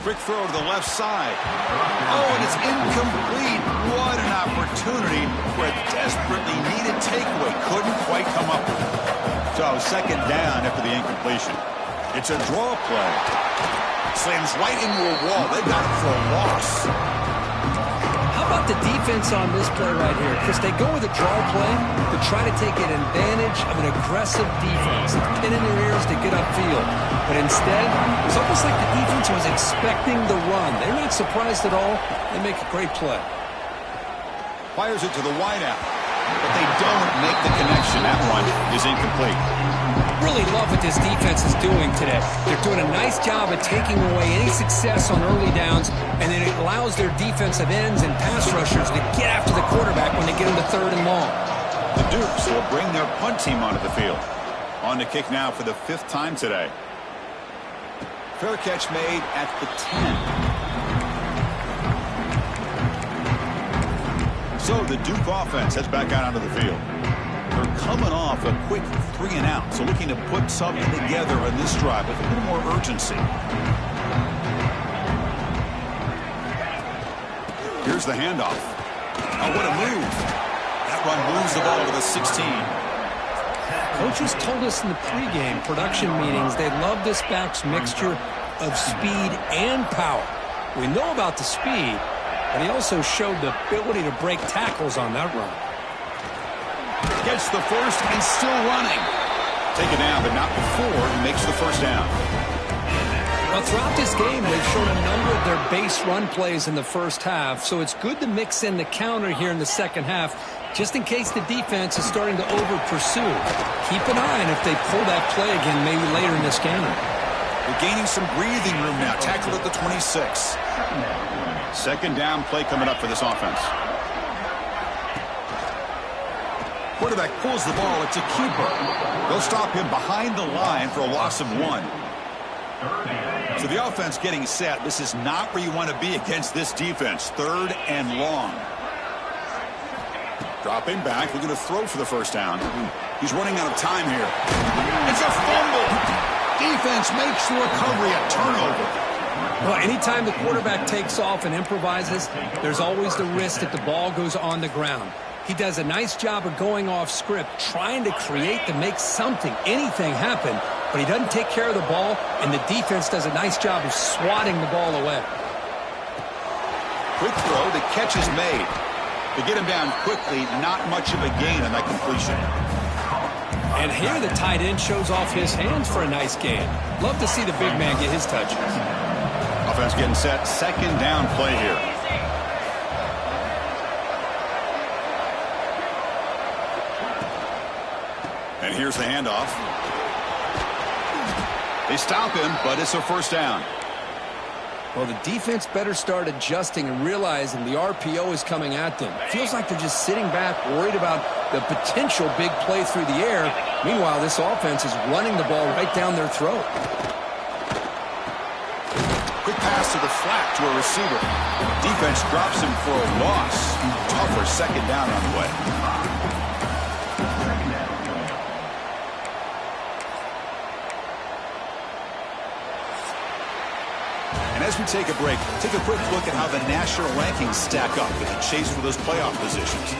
Quick throw to the left side. Oh, and it's incomplete. What an opportunity for a desperately needed takeaway. Couldn't quite come up with it. So second down after the incompletion. It's a draw play. Slams right into a wall. They got it for a loss. How about the defense on this play right here? Because they go with a draw play to try to take an advantage of an aggressive defense. Pin in their ears to get upfield. But instead, it was almost like the defense was expecting the run. They're not surprised at all. They make a great play. Fires it to the wideout. But they don't make the connection. That one is incomplete. Really love what this defense is doing today. They're doing a nice job of taking away any success on early downs, and then it allows their defensive ends and pass rushers to get after the quarterback when they get into 3rd and long. The Dukes will bring their punt team onto the field. On to kick now for the 5th time today. Fair catch made at the 10. So the Duke offense heads back out onto the field. They're coming off a quick 3 and out, so looking to put something together on this drive with a little more urgency. Here's the handoff. Oh, what a move. That run moves the ball to the 16. Coaches told us in the pregame production meetings they love this back's mixture of speed and power. We know about the speed, but he also showed the ability to break tackles on that run. Gets the first and still running. Taken down, but not before he makes the first down. Well, throughout this game, they've shown a number of their base run plays in the first half, so it's good to mix in the counter here in the second half, just in case the defense is starting to over-pursue. Keep an eye on if they pull that play again maybe later in this game. They're gaining some breathing room now. Tackled at the 26. Second down play coming up for this offense. Quarterback pulls the ball. It's a keeper. They'll stop him behind the line for a loss of 1. So the offense getting set. This is not where you want to be against this defense. 3rd and long. Dropping back, looking to throw for the first down. He's running out of time here. It's a fumble. Defense makes the recovery a turnover. Well, anytime the quarterback takes off and improvises, there's always the risk that the ball goes on the ground. He does a nice job of going off script, trying to create to make something, anything happen, but he doesn't take care of the ball, and the defense does a nice job of swatting the ball away. Quick throw, the catch is made. To get him down quickly, not much of a gain on that completion. And here the tight end shows off his hands for a nice gain. Love to see the big man get his touches. Offense getting set, second down play here. And here's the handoff. They stop him, but it's a first down. Well, the defense better start adjusting and realizing the RPO is coming at them. Feels like they're just sitting back, worried about the potential big play through the air. Meanwhile, this offense is running the ball right down their throat. Quick pass to the flat to a receiver. Defense drops him for a loss. Tougher second down on the way. As we take a break, take a quick look at how the national rankings stack up in the chase for those playoff positions.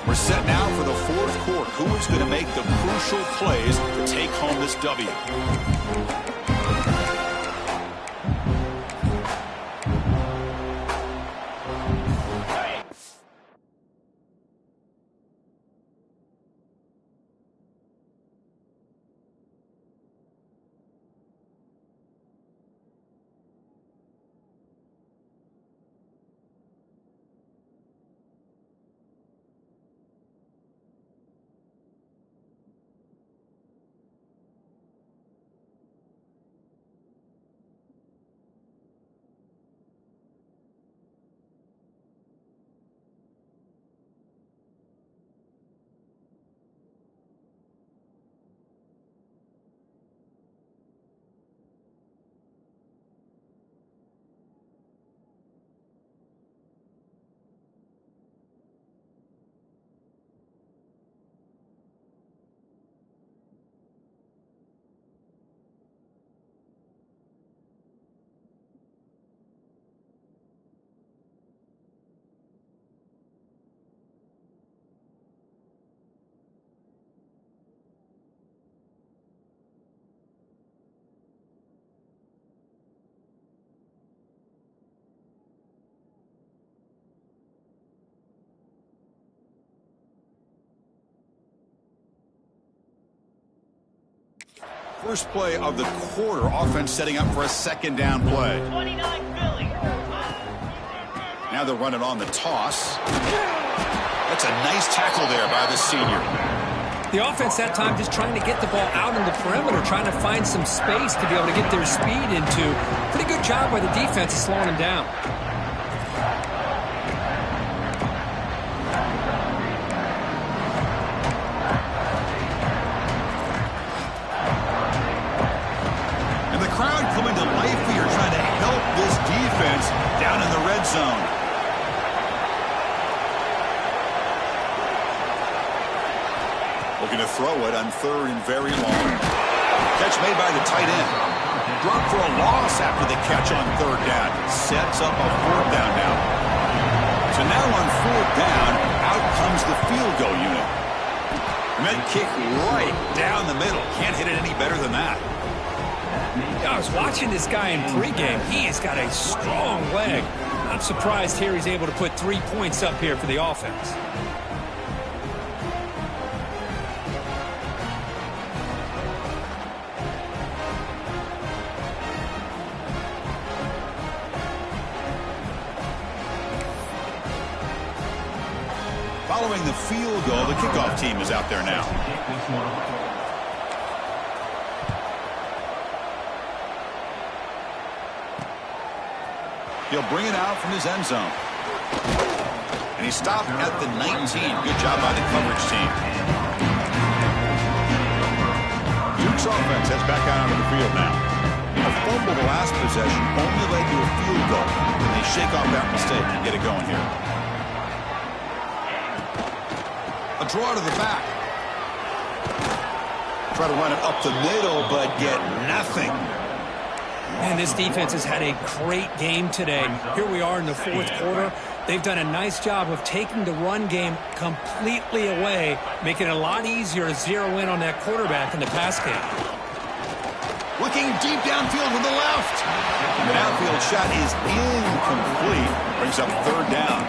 We're set now for the fourth quarter. Who is going to make the crucial plays to take home this W? First play of the quarter, offense setting up for a second down play. 29 Philly. Now they'll run it on the toss. That's a nice tackle there by the senior. The offense that time just trying to get the ball out in the perimeter, trying to find some space to be able to get their speed into. Pretty good job by the defense of slowing them down. Coming to life here, trying to help this defense down in the red zone. Looking to throw it on third and very long. Catch made by the tight end. Drop for a loss after the catch on third down. Sets up a fourth down now. So now on fourth down, out comes the field goal unit. Meant kick right down the middle. Can't hit it any better than that. I was watching this guy in pregame. He has got a strong leg. Not surprised here he's able to put 3 points up here for the offense. Following the field goal, the kickoff team is out there now. He'll bring it out from his end zone. And he stopped at the 19. Good job by the coverage team. Duke's offense heads back out onto the field now. A fumble the last possession only led to a field goal. And they shake off that mistake and get it going here. A draw to the back. Try to run it up the middle, but get nothing. Man, this defense has had a great game today. Here we are in the fourth quarter. They've done a nice job of taking the run game completely away, making it a lot easier to zero in on that quarterback in the pass game. Looking deep downfield to the left. And the downfield shot is incomplete. Brings up third down.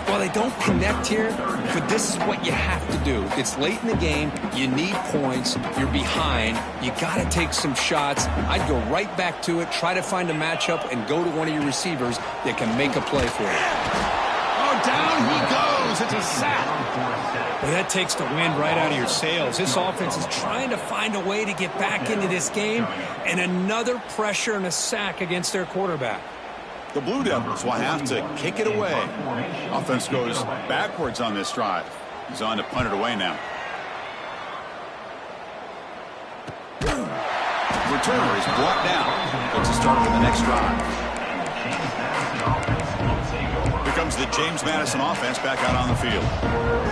Well, they don't connect here, but this is what you have to do. It's late in the game. You need points. You're behind. You got to take some shots. I'd go right back to it, try to find a matchup, and go to one of your receivers that can make a play for you. Oh, down he goes. It's a sack. Well, that takes the wind right out of your sails. This offense is trying to find a way to get back into this game, and another pressure and a sack against their quarterback. The Blue Devils will have to kick it away. Offense goes backwards on this drive. He's on to punt it away now. Returner is brought down. Looks to start with the next drive. Here comes the James Madison offense back out on the field.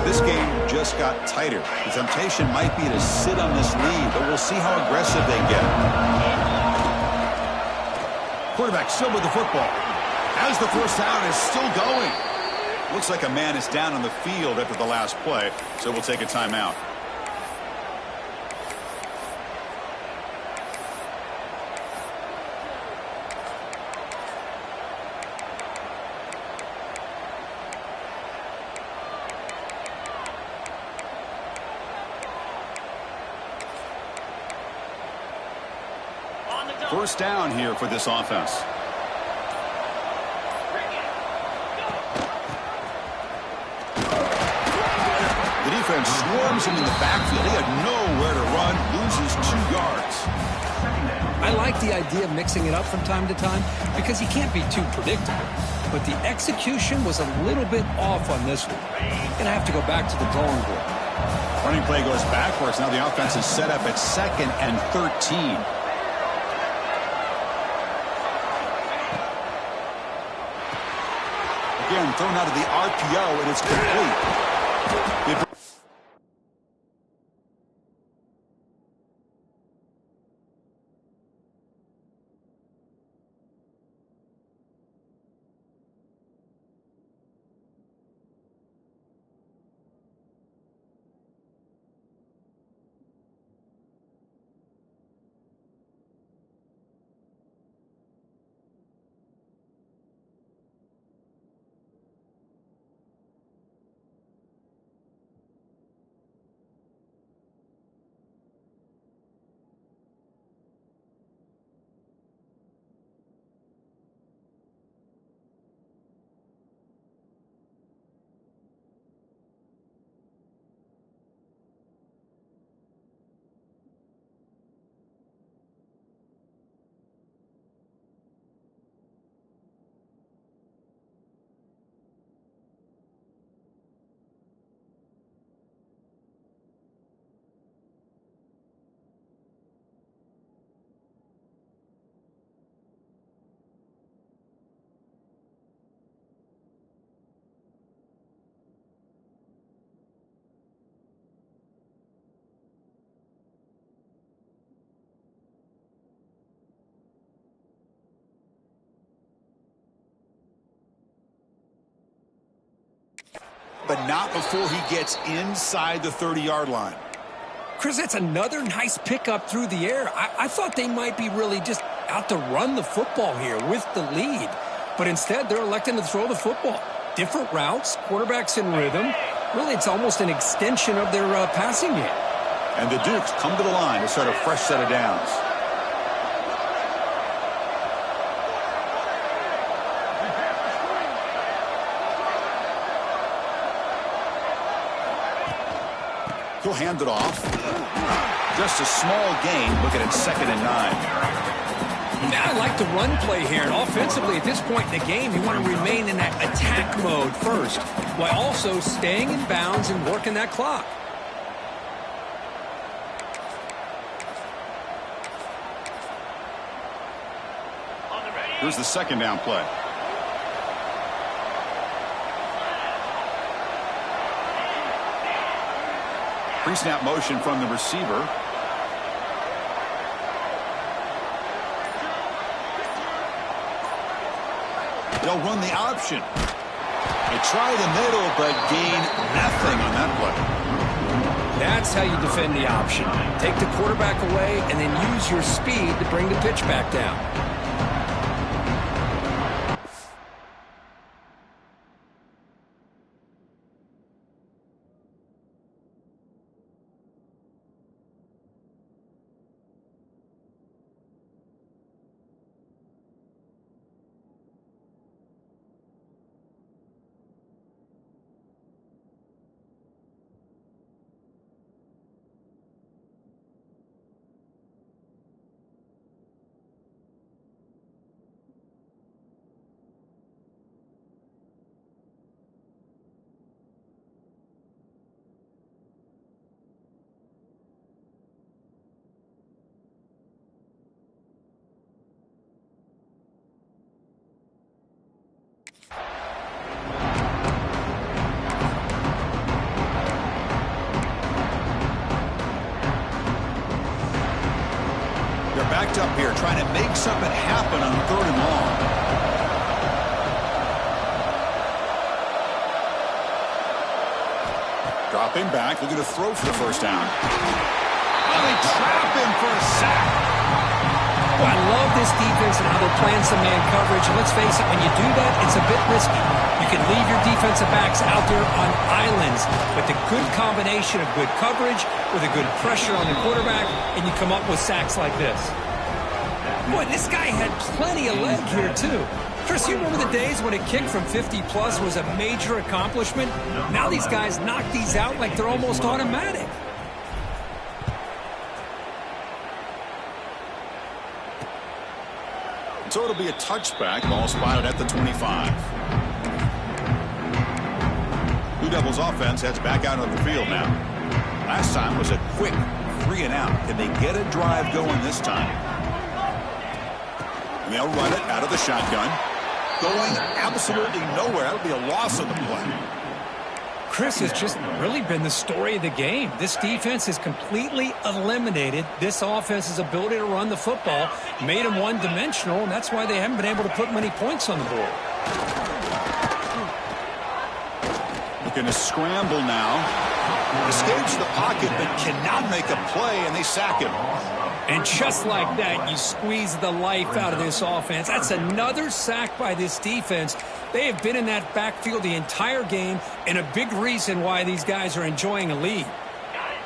This game just got tighter. The temptation might be to sit on this lead, but we'll see how aggressive they get. Quarterback still with the football. As the first down is still going. Looks like a man is down on the field after the last play, so we'll take a timeout. First down here for this offense. The defense swarms him in the backfield. He had nowhere to run, loses 2 yards. I like the idea of mixing it up from time to time because you can't be too predictable. But the execution was a little bit off on this one. Gonna have to go back to the drawing board. Running play goes backwards. Now the offense is set up at 2nd and 13. Again, thrown out of the RPO, and it's complete. But not before he gets inside the 30-yard line. Chris, that's another nice pickup through the air. I thought they might be really just out to run the football here with the lead. But instead, they're electing to throw the football. Different routes, quarterbacks in rhythm. Really, it's almost an extension of their passing game. And the Dukes come to the line to start a fresh set of downs. He'll hand it off. Just a small gain. Looking at 2nd and 9. I like the run play here. And offensively, at this point in the game, you want to remain in that attack mode first, while also staying in bounds and working that clock. Here's the 2nd down play. Pre-snap motion from the receiver. They'll run the option. They try the middle, but gain nothing on that play. That's how you defend the option. Take the quarterback away and then use your speed to bring the pitch back down. trying to make something happen on 3rd and long. Dropping back, looking to throw for the first down. Oh, they trap him for a sack. Well, I love this defense and how they're playing some man coverage. And let's face it, when you do that, it's a bit risky. You can leave your defensive backs out there on islands, but the good combination of good coverage with a good pressure on the quarterback, and you come up with sacks like this. Boy, this guy had plenty of leg here, too. Chris, you remember the days when a kick from 50-plus was a major accomplishment? Now these guys knock these out like they're almost automatic. So it'll be a touchback, ball spotted at the 25. Blue Devils offense heads back out on the field now. Last time was a quick 3 and out. Can they get a drive going this time? And they'll run it out of the shotgun. Going absolutely nowhere. That'll be a loss of the play. Chris, has just really been the story of the game. This defense has completely eliminated this offense's ability to run the football, made them one-dimensional, and that's why they haven't been able to put many points on the board. Looking to scramble now. Escapes the pocket, but cannot make a play, and they sack him. And just like that, you squeeze the life out of this offense. That's another sack by this defense. They have been in that backfield the entire game, and a big reason why these guys are enjoying a lead.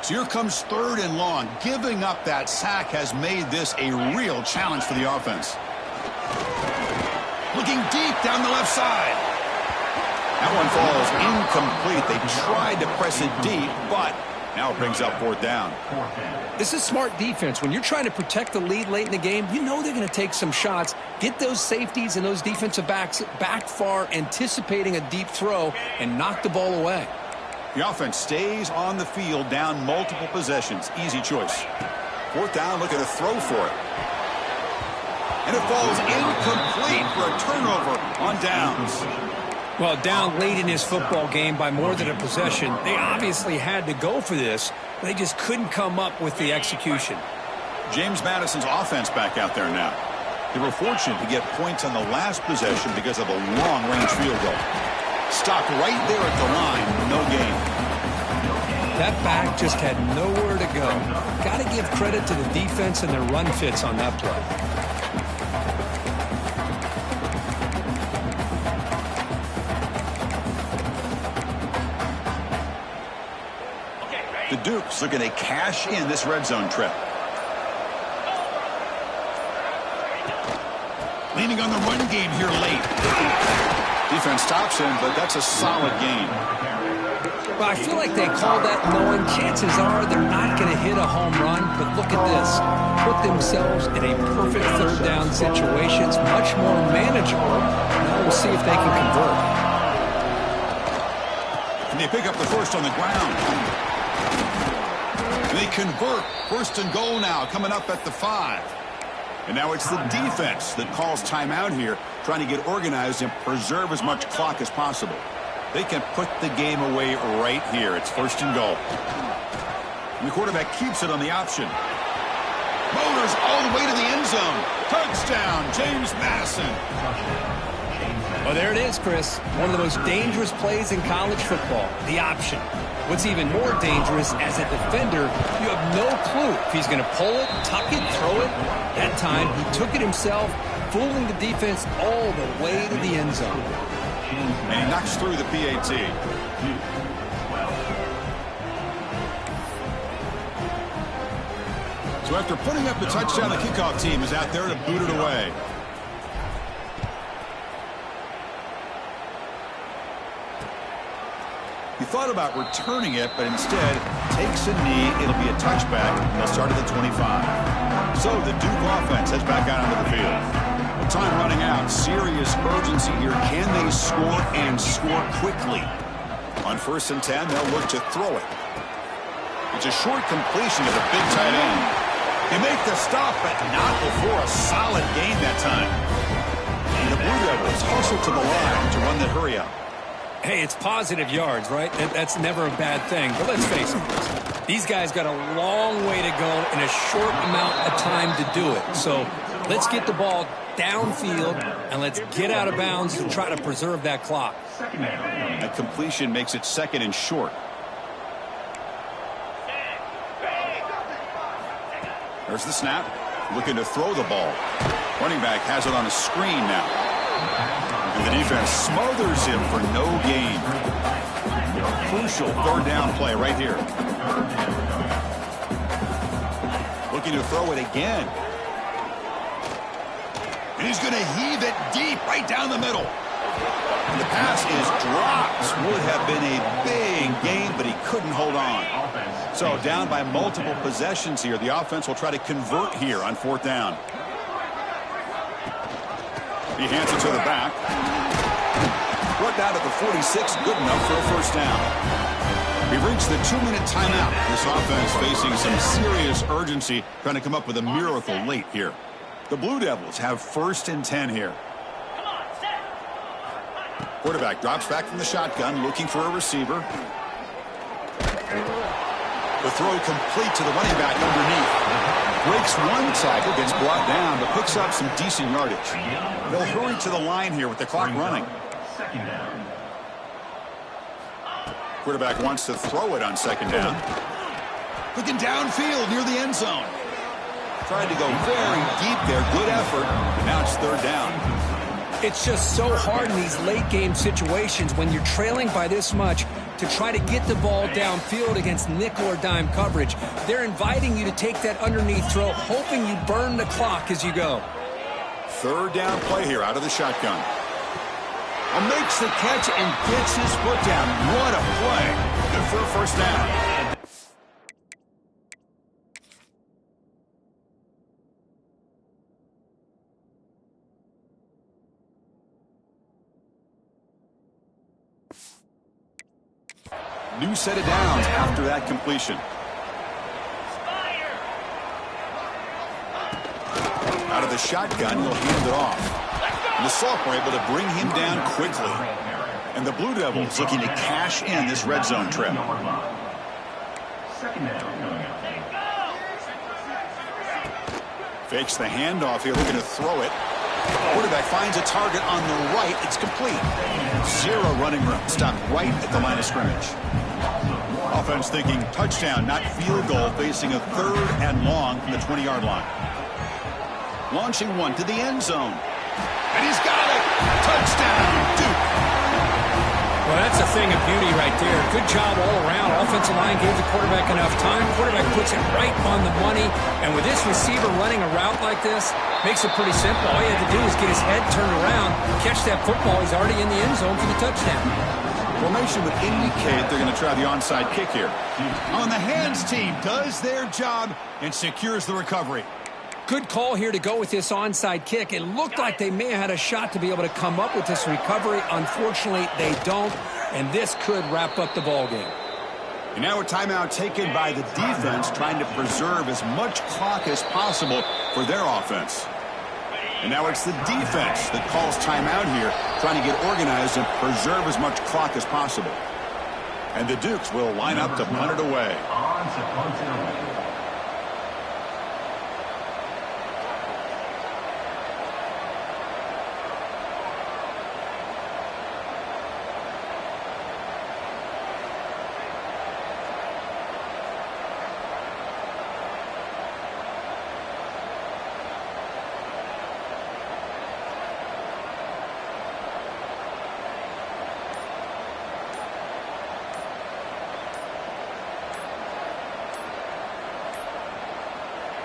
So here comes 3rd and long. Giving up that sack has made this a real challenge for the offense. Looking deep down the left side. That one falls incomplete. They tried to press it deep, but now it brings up 4th down. This is smart defense. When you're trying to protect the lead late in the game, you know they're going to take some shots, get those safeties and those defensive backs back far, anticipating a deep throw, and knock the ball away. The offense stays on the field, down multiple possessions. Easy choice. 4th down, looking to throw for it. And it falls incomplete for a turnover on downs. Well, down late in this football game by more than a possession, they obviously had to go for this. They just couldn't come up with the execution. James Madison's offense back out there now. They were fortunate to get points on the last possession because of a long-range field goal. Stopped right there at the line, no gain. That back just had nowhere to go. Got to give credit to the defense and their run fits on that play. The Dukes looking to cash in this red zone trip. Leaning on the run game here late. Defense stops him, but that's a solid gain. Well, I feel like they call that knowing chances are they're not going to hit a home run, but look at this. Put themselves in a perfect 3rd down situation. It's much more manageable. Now we'll see if they can convert. And they pick up the first on the ground. They convert. 1st and goal now, coming up at the 5. And now it's the defense that calls timeout here, trying to get organized and preserve as much clock as possible. They can put the game away right here. It's 1st and goal. And the quarterback keeps it on the option. Motors all the way to the end zone. Touchdown, James Madison. Well, there it is, Chris. One of the most dangerous plays in college football, the option. What's even more dangerous, as a defender, you have no clue if he's going to pull it, tuck it, throw it. That time, he took it himself, fooling the defense all the way to the end zone. And he knocks through the PAT. So after putting up the touchdown, the kickoff team is out there to boot it away. He thought about returning it, but instead takes a knee. It'll be a touchback. They'll start at the 25. So the Duke offense heads back out onto the field. With time running out, serious urgency here. Can they score and score quickly? On 1st and 10, they'll look to throw it. It's a short completion of the big tight end. They make the stop, but not before a solid gain that time. And the Blue Devils hustle to the line to run the hurry up. Hey, it's positive yards, right? That's never a bad thing. But let's face it, these guys got a long way to go in a short amount of time to do it. So Let's get the ball downfield, and let's get out of bounds to try to preserve that clock. That completion makes it 2nd and short. There's the snap. Looking to throw the ball. Running back has it on a screen now. And the defense smothers him for no gain. Crucial 3rd down play right here. Looking to throw it again. And he's going to heave it deep right down the middle. And the pass is dropped. Would have been a big gain, but he couldn't hold on. So down by multiple possessions here. The offense will try to convert here on 4th down. He hands it to the back. Brought down at the 46. Good enough for a 1st down. We've reached the 2-minute timeout. This offense facing some serious urgency, trying to come up with a miracle late here. The Blue Devils have 1st and 10 here. Quarterback drops back from the shotgun, looking for a receiver. The throw complete to the running back underneath. Breaks one tackle, gets brought down, but picks up some decent yardage. They'll hurry to the line here with the clock running. Quarterback wants to throw it on 2nd down. Looking downfield near the end zone. Tried to go very deep there. Good effort. Now it's 3rd down. It's just so hard in these late-game situations when you're trailing by this much to try to get the ball downfield against nickel or dime coverage. They're inviting you to take that underneath throw, hoping you burn the clock as you go. 3rd down play here out of the shotgun. Makes the catch and gets his foot down. What a play. Good for a 1st down. New set of downs after that completion. Out of the shotgun, he'll hand it off. And the sophomore able to bring him down quickly. And the Blue Devils looking to cash in this red zone trip. Fakes the handoff here, looking to throw it. Quarterback finds a target on the right. It's complete. 0 running room. Stopped right at the line of scrimmage. Offense thinking touchdown, not field goal, facing a 3rd and long from the 20-yard line. Launching one to the end zone. And he's got it. Touchdown, Duke. Well, that's a thing of beauty right there. Good job all around. Offensive line gave the quarterback enough time. Quarterback puts it right on the money. And with this receiver running a route like this, makes it pretty simple. All you have to do is get his head turned around, catch that football. He's already in the end zone for the touchdown. Formation would indicate they're going to try the onside kick here. On the hands team does their job and secures the recovery. Good call here to go with this onside kick. It looked like they may have had a shot to be able to come up with this recovery. Unfortunately, they don't, and this could wrap up the ball game. And now a timeout taken by the defense, trying to preserve as much clock as possible for their offense. And now it's the defense that calls timeout here, trying to get organized and preserve as much clock as possible. And the Dukes will line up to punt it away.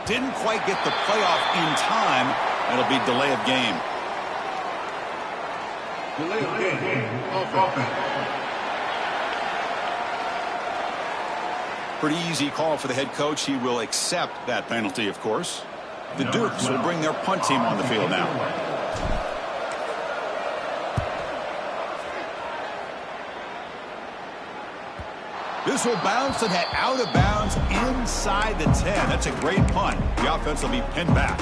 Didn't quite get the playoff in time. It'll be delay of game. Delay of game. Offense. Pretty easy call for the head coach. He will accept that penalty, of course. The Dukes will bring their punt team on the field now. This will bounce and head out of bounds inside the 10. That's a great punt. The offense will be pinned back.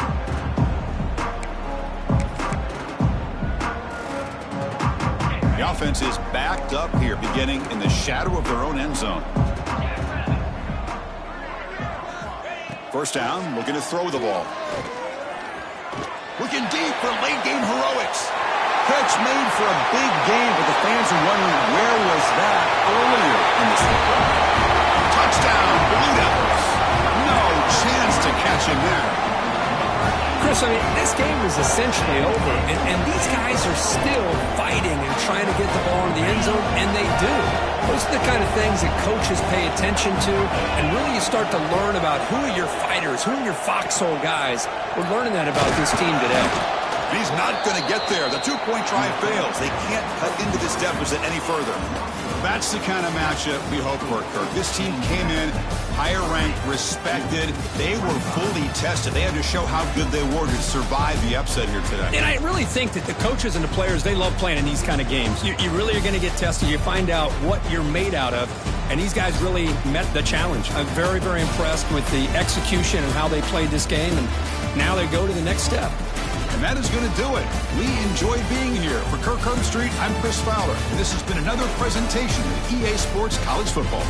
The offense is backed up here, beginning in the shadow of their own end zone. 1st down, looking to throw the ball. looking deep for late-game heroics. Catch made for a big game, but the fans are wondering where was that earlier in this football. Touchdown, Blue Devils. No chance to catch him there. Chris, I mean, this game is essentially over, and these guys are still fighting and trying to get the ball in the end zone, and they do. Those are the kind of things that coaches pay attention to, and really you start to learn about who are your fighters, who are your foxhole guys. We're learning that about this team today. He's not going to get there. The two-point try fails. They can't cut into this deficit any further. That's the kind of matchup we hope for, Kirk. This team came in higher ranked, respected. They were fully tested. They had to show how good they were to survive the upset here today. And I really think that the coaches and the players, they love playing in these kind of games. You really are going to get tested. You find out what you're made out of. And these guys really met the challenge. I'm very, very impressed with the execution and how they played this game. And now they go to the next step. And that is going to do it. We enjoy being here. For Kirk Herbstreit, I'm Chris Fowler. And this has been another presentation of EA Sports College Football.